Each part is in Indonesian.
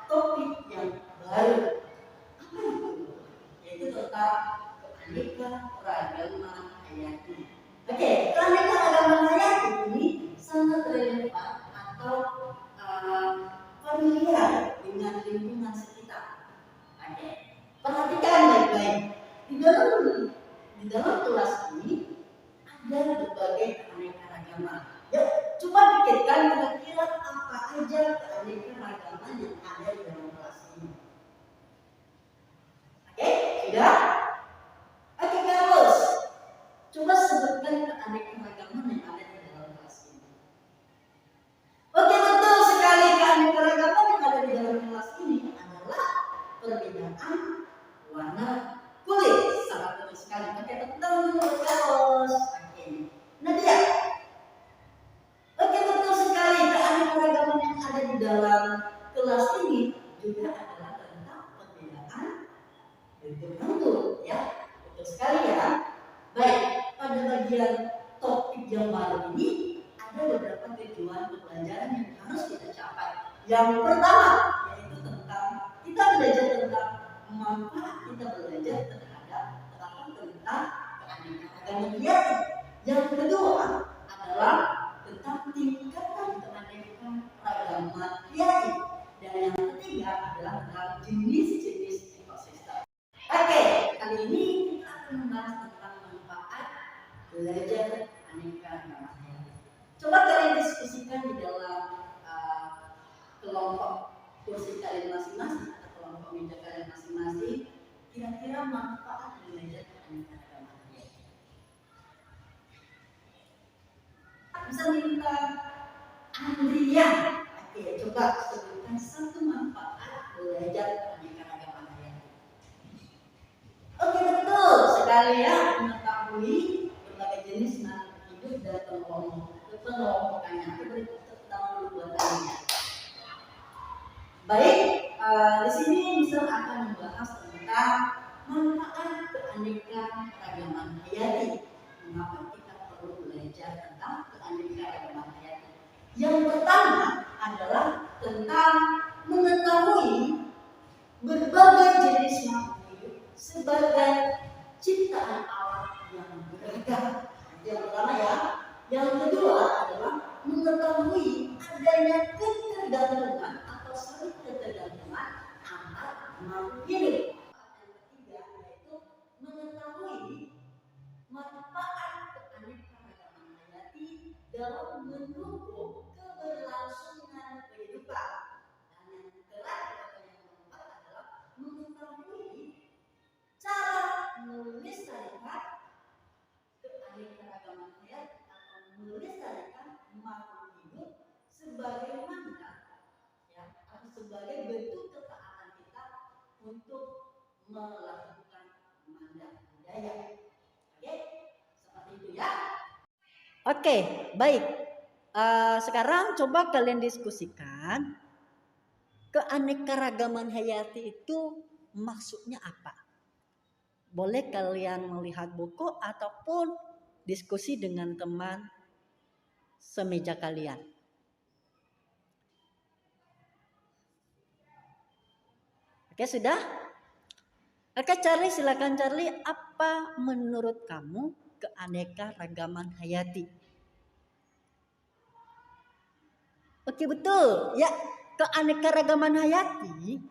topik yang baru. Apa itu? Yaitu tentang keanekaragaman hayati. Oke, keanekaragaman hayati ini sangat relevan atau familiar dengan lingkungan sekitar. Oke, perhatikan baik-baik. Di dalam kelas ini ada berbagai keanekaragaman. Ya, coba pikirkan kira-kira apa aja keanekaragaman yang ada di dalam kelas ini. Oke, sudah? Oke, Carlos, coba sebutkan keanekaragaman yang ada di dalam kelas ini. Oke, betul sekali, keanekaragaman yang ada di dalam kelas ini adalah perbedaan warna kulit. Sangat betul sekali. Oke, tepuk dulu Carlos. Oke, Nadia. Oke, betul sekali, keanekaragaman yang ada di dalam kelas ini juga adalah tentang perbedaan bentuk rambut, ya. Betul sekali ya. Baik, pada bagian topik yang baru ini ada beberapa tujuan pembelajaran yang harus kita capai. Yang pertama yaitu tentang kita belajar tentang manfaat kita belajar terhadap tentang keanekaragaman hayati. Yang kedua adalah tentang tingkatan keanekaragaman hayati. Dan yang ketiga adalah tentang jenis-jenis ekosistem. Oke, kali ini kita akan membahas tentang manfaat belajar keanekaragaman hayati. Coba kalian diskusikan di dalam kelompok kursi kalian masing-masing atau kelompok meja kalian masing-masing. Kira-kira manfaat belajar keanekaragaman hayati. Bisa minta Andrea. Oke, coba sebutkan satu manfaat belajar keanekaragaman hayati. Oke, betul sekali ya, mengetahui berbagai jenis makhluk hidup dan pengelompokannya. Kita beri tepuk tangan dulu buat kalian. Baik, di sini bisa akan membahas tentang manfaat keanekaragaman hayati. Mengapa kita perlu belajar tentang keanekaragaman hayati? Yang pertama adalah tentang mengetahui berbagai jenis makhluk hidup sebagai ciptaan alam yang beragam. Yang pertama ya. Yang kedua adalah mengetahui adanya ketergantungan atau saling ketergantungan antar makhluk hidup. Yang ketiga yaitu mengetahui manfaat keanekaragaman hayati dalam mendukung keberlangsungan kehidupan. Dan yang terakhir atau yang keempat adalah mengetahui cara melestarikan keanekaragaman hayati atau melestarikan makhluk hidup sebagaimana ya, atau sebagai bentuk ketaatan kita untuk melakukan mandat budaya. Oke, seperti itu ya. Oke, baik. Sekarang coba kalian diskusikan keanekaragaman hayati itu maksudnya apa? Boleh kalian melihat buku ataupun diskusi dengan teman semeja kalian. Oke, sudah? Oke, Charlie, silakan Charlie. Apa menurut kamu keanekaragaman hayati? Oke, betul. Ya, keanekaragaman hayati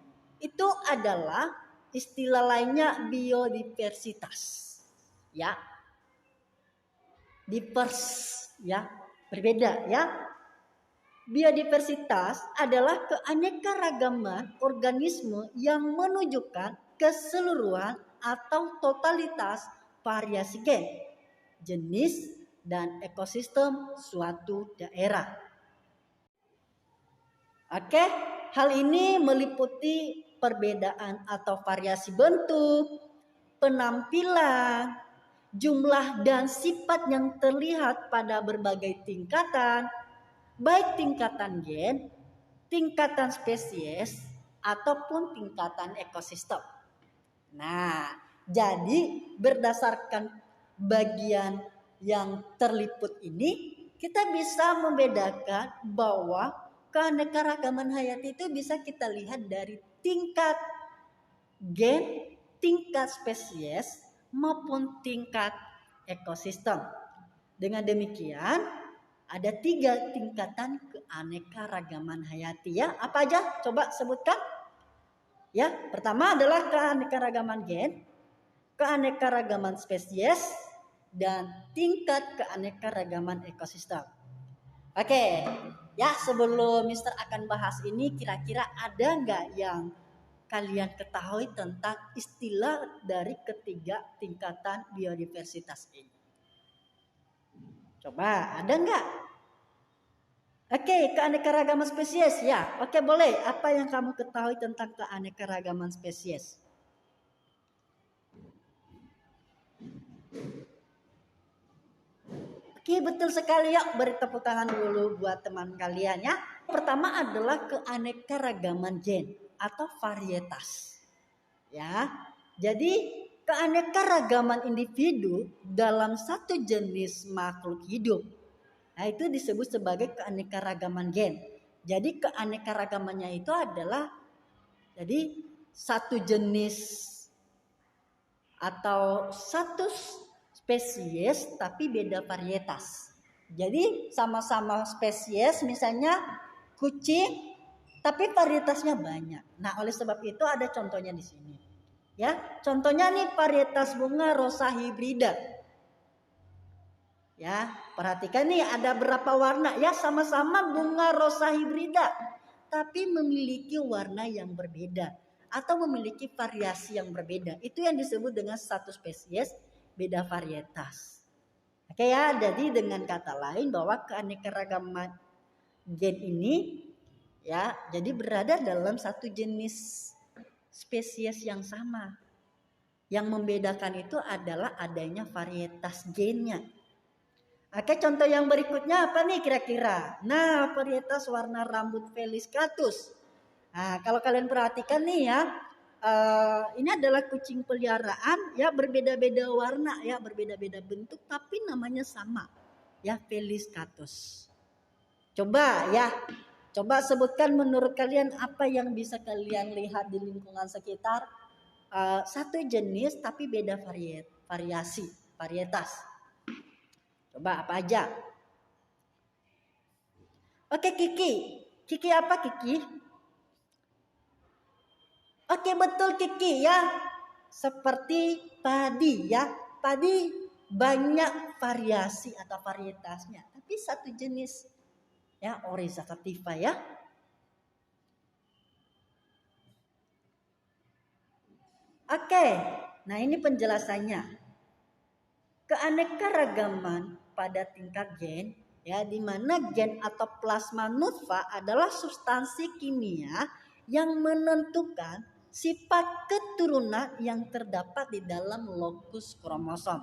itu adalah istilah lainnya biodiversitas. Ya. Ya, berbeda ya. Biodiversitas adalah keanekaragaman organisme yang menunjukkan keseluruhan atau totalitas variasi gen, jenis, dan ekosistem suatu daerah. Oke, hal ini meliputi perbedaan atau variasi bentuk, penampilan, jumlah dan sifat yang terlihat pada berbagai tingkatan, baik tingkatan gen, tingkatan spesies, ataupun tingkatan ekosistem. Nah, jadi berdasarkan bagian yang terliput ini, kita bisa membedakan bahwa keanekaragaman hayati itu bisa kita lihat dari tingkat gen, tingkat spesies, maupun tingkat ekosistem. Dengan demikian, ada 3 tingkatan keanekaragaman hayati ya. Apa aja? Coba sebutkan. Ya, pertama adalah keanekaragaman gen, keanekaragaman spesies, dan tingkat keanekaragaman ekosistem. Oke, ya sebelum Mister akan bahas ini, kira-kira ada nggak yang kalian ketahui tentang istilah dari ketiga tingkatan biodiversitas ini? Coba, ada nggak? Oke, keanekaragaman spesies ya. Oke, boleh. Apa yang kamu ketahui tentang keanekaragaman spesies? Oke, betul sekali ya. Beri tepuk tangan dulu buat teman kalian ya. Pertama adalah keanekaragaman gen atau varietas. Ya. Jadi keanekaragaman individu dalam satu jenis makhluk hidup, nah itu disebut sebagai keanekaragaman gen. Jadi keanekaragamannya itu adalah jadi satu jenis atau satu spesies tapi beda varietas. Jadi sama-sama spesies, misalnya kucing tapi varietasnya banyak. Nah, oleh sebab itu ada contohnya di sini. Ya, contohnya nih varietas bunga rosa hibrida. Ya, perhatikan nih ada berapa warna ya, sama-sama bunga rosa hibrida tapi memiliki warna yang berbeda atau memiliki variasi yang berbeda. Itu yang disebut dengan satu spesies beda varietas. Oke ya, jadi dengan kata lain bahwa keanekaragaman gen ini ya, jadi berada dalam satu jenis spesies yang sama. Yang membedakan itu adalah adanya varietas gennya. Oke, contoh yang berikutnya apa nih kira-kira? Nah, varietas warna rambut Felis catus. Nah, kalau kalian perhatikan nih ya, ini adalah kucing peliharaan ya, berbeda-beda warna ya, berbeda-beda bentuk tapi namanya sama ya, Felis catus. Coba ya, coba sebutkan menurut kalian apa yang bisa kalian lihat di lingkungan sekitar. Satu jenis tapi beda varietas. Coba apa aja? Oke, Kiki apa Kiki? Oke, betul Kiki ya. Seperti padi ya. Padi banyak variasi atau varietasnya, tapi satu jenis ya, Oryza sativa ya. Oke, nah ini penjelasannya. Keanekaragaman pada tingkat gen ya, di mana gen atau plasma nutfa adalah substansi kimia yang menentukan sifat keturunan yang terdapat di dalam lokus kromosom.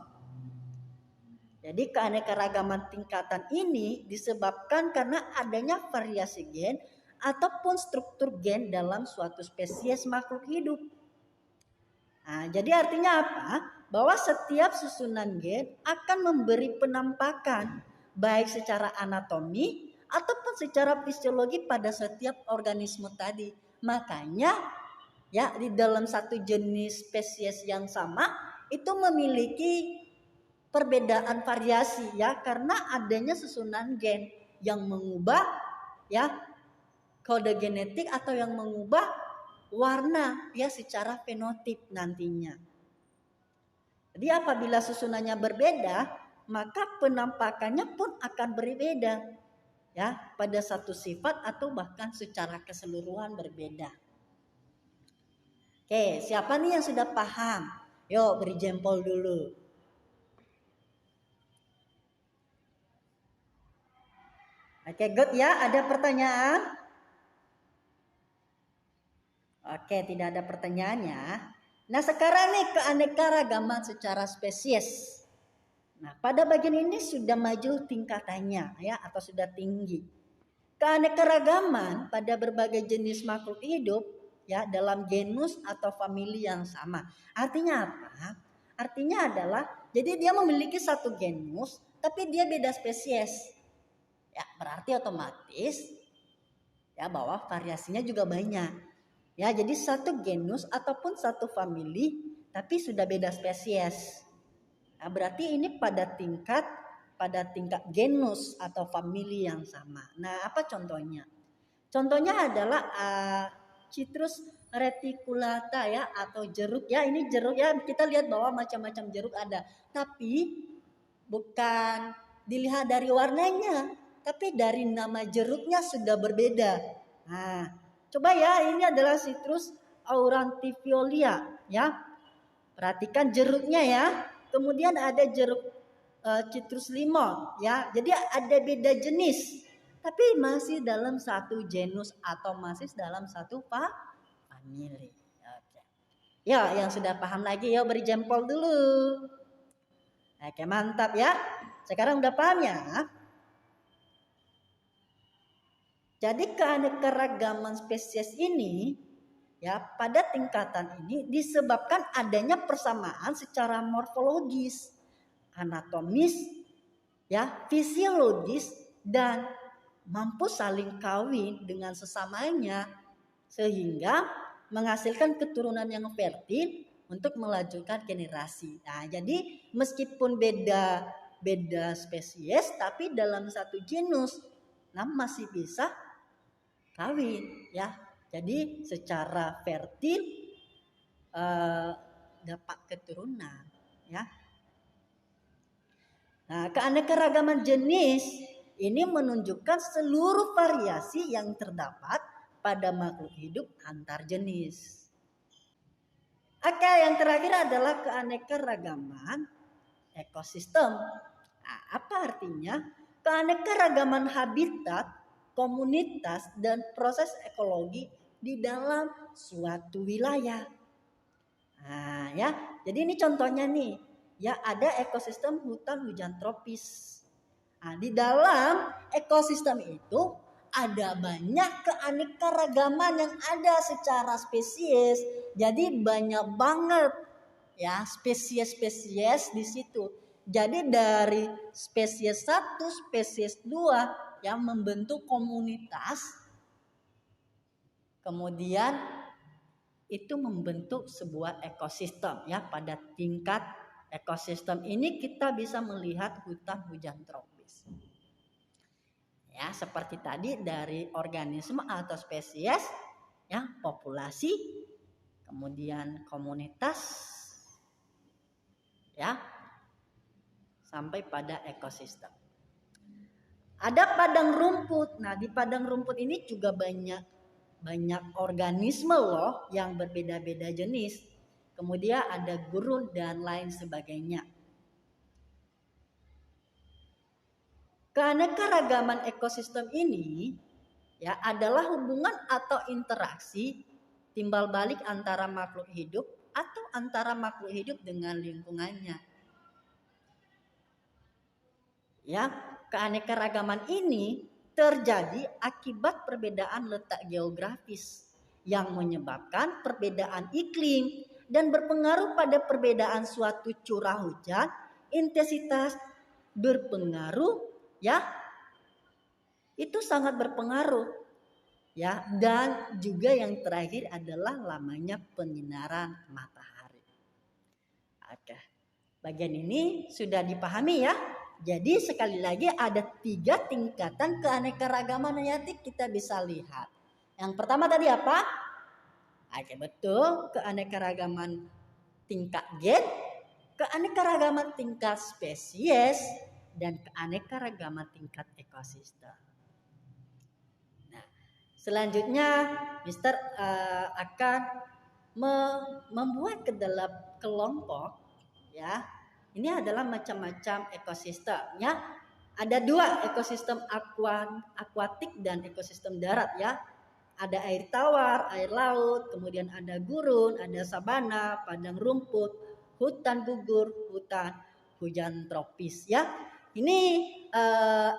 Jadi keanekaragaman tingkatan ini disebabkan karena adanya variasi gen ataupun struktur gen dalam suatu spesies makhluk hidup. Nah, jadi artinya apa? Bahwa setiap susunan gen akan memberi penampakan baik secara anatomi ataupun secara fisiologi pada setiap organisme tadi. Makanya ya, di dalam satu jenis spesies yang sama itu memiliki perbedaan variasi ya, karena adanya susunan gen yang mengubah ya kode genetik atau yang mengubah warna ya secara fenotip nantinya. Jadi apabila susunannya berbeda, maka penampakannya pun akan berbeda ya, pada satu sifat atau bahkan secara keseluruhan berbeda. Oke, siapa nih yang sudah paham? Yuk beri jempol dulu. Oke, good ya. Ada pertanyaan? Oke, tidak ada pertanyaannya. Nah, sekarang nih keanekaragaman secara spesies. Nah, pada bagian ini sudah maju tingkatannya ya, atau sudah tinggi. Keanekaragaman pada berbagai jenis makhluk hidup ya dalam genus atau famili yang sama. Artinya apa? Artinya adalah jadi dia memiliki satu genus tapi dia beda spesies. Ya, berarti otomatis Ya, bahwa variasinya juga banyak. Ya, jadi satu genus ataupun satu famili tapi sudah beda spesies. Nah, berarti ini pada tingkat genus atau famili yang sama. Nah, apa contohnya? Contohnya adalah Citrus reticulata ya, atau jeruk ya. Ini jeruk ya, kita lihat bahwa macam-macam jeruk ada. Tapi bukan dilihat dari warnanya, tapi dari nama jeruknya sudah berbeda. Nah, coba ya, ini adalah Citrus aurantifolia ya. Perhatikan jeruknya ya. Kemudian ada jeruk Citrus limon ya. Jadi ada beda jenis, tapi masih dalam satu genus atau masih dalam satu famili. Oke. Ya, yang sudah paham lagi ya beri jempol dulu. Oke, mantap ya. Sekarang udah paham ya? Jadi keanekaragaman spesies ini ya, pada tingkatan ini disebabkan adanya persamaan secara morfologis, anatomis, ya, fisiologis, dan mampu saling kawin dengan sesamanya sehingga menghasilkan keturunan yang fertil untuk melanjutkan generasi. Nah, jadi meskipun beda spesies tapi dalam satu genus, nah masih bisa kawin ya. Jadi secara fertil dapat keturunan ya. Nah, keanekaragaman jenis ini menunjukkan seluruh variasi yang terdapat pada makhluk hidup antar jenis. Oke, yang terakhir adalah keanekaragaman ekosistem. Nah, apa artinya? Keanekaragaman habitat, komunitas, dan proses ekologi di dalam suatu wilayah. Nah, ya. Jadi ini contohnya nih. Ya, ada ekosistem hutan hujan tropis. Nah, di dalam ekosistem itu ada banyak keanekaragaman yang ada secara spesies. Jadi banyak banget ya spesies-spesies di situ. Jadi dari spesies 1, spesies 2 yang membentuk komunitas, kemudian itu membentuk sebuah ekosistem ya. Pada tingkat ekosistem ini kita bisa melihat hutan hujan tropis. Ya, seperti tadi dari organisme atau spesies ya, populasi, kemudian komunitas ya, sampai pada ekosistem. Ada padang rumput. Nah, di padang rumput ini juga banyak organisme loh yang berbeda-beda jenis. Kemudian ada gurun dan lain sebagainya. Keanekaragaman ekosistem ini ya adalah hubungan atau interaksi timbal balik antara makhluk hidup atau antara makhluk hidup dengan lingkungannya. Ya, keanekaragaman ini terjadi akibat perbedaan letak geografis yang menyebabkan perbedaan iklim dan berpengaruh pada perbedaan suatu curah hujan, intensitas berpengaruh ya. Itu sangat berpengaruh ya, dan juga yang terakhir adalah lamanya penyinaran matahari. Oke. Bagian ini sudah dipahami ya. Jadi sekali lagi ada 3 tingkatan keanekaragaman hayati kita bisa lihat. Yang pertama tadi apa? Oke, betul, keanekaragaman tingkat gen, keanekaragaman tingkat spesies, dan keanekaragaman tingkat ekosistem. Nah, selanjutnya Mister akan membuat ke dalam kelompok ya. Ini adalah macam-macam ekosistem ya. Ada 2 ekosistem akuatik dan ekosistem darat ya. Ada air tawar, air laut, kemudian ada gurun, ada sabana, padang rumput, hutan gugur, hutan hujan tropis ya. Ini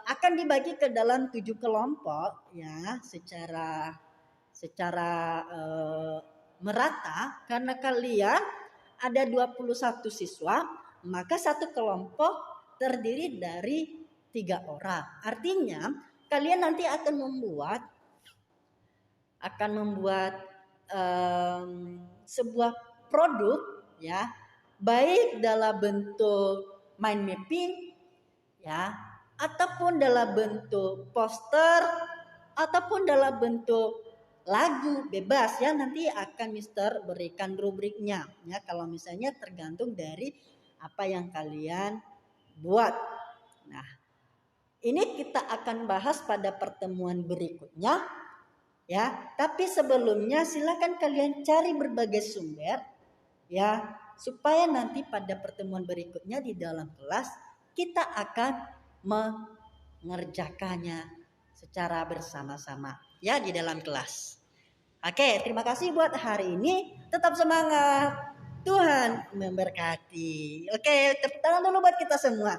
akan dibagi ke dalam 7 kelompok ya, secara merata karena kalian ada 21 siswa. Maka satu kelompok terdiri dari 3 orang. Artinya kalian nanti akan membuat akan membuat sebuah produk ya, baik dalam bentuk mind mapping ya, ataupun dalam bentuk poster, ataupun dalam bentuk lagu, bebas ya, nanti akan Mister berikan rubriknya ya, kalau misalnya tergantung dari apa yang kalian buat. Nah, ini kita akan bahas pada pertemuan berikutnya ya. Tapi sebelumnya silakan kalian cari berbagai sumber ya, supaya nanti pada pertemuan berikutnya di dalam kelas kita akan mengerjakannya secara bersama-sama ya di dalam kelas. Oke, terima kasih buat hari ini. Tetap semangat. Tuhan memberkati. Oke, tepuk tangan dulu buat kita semua.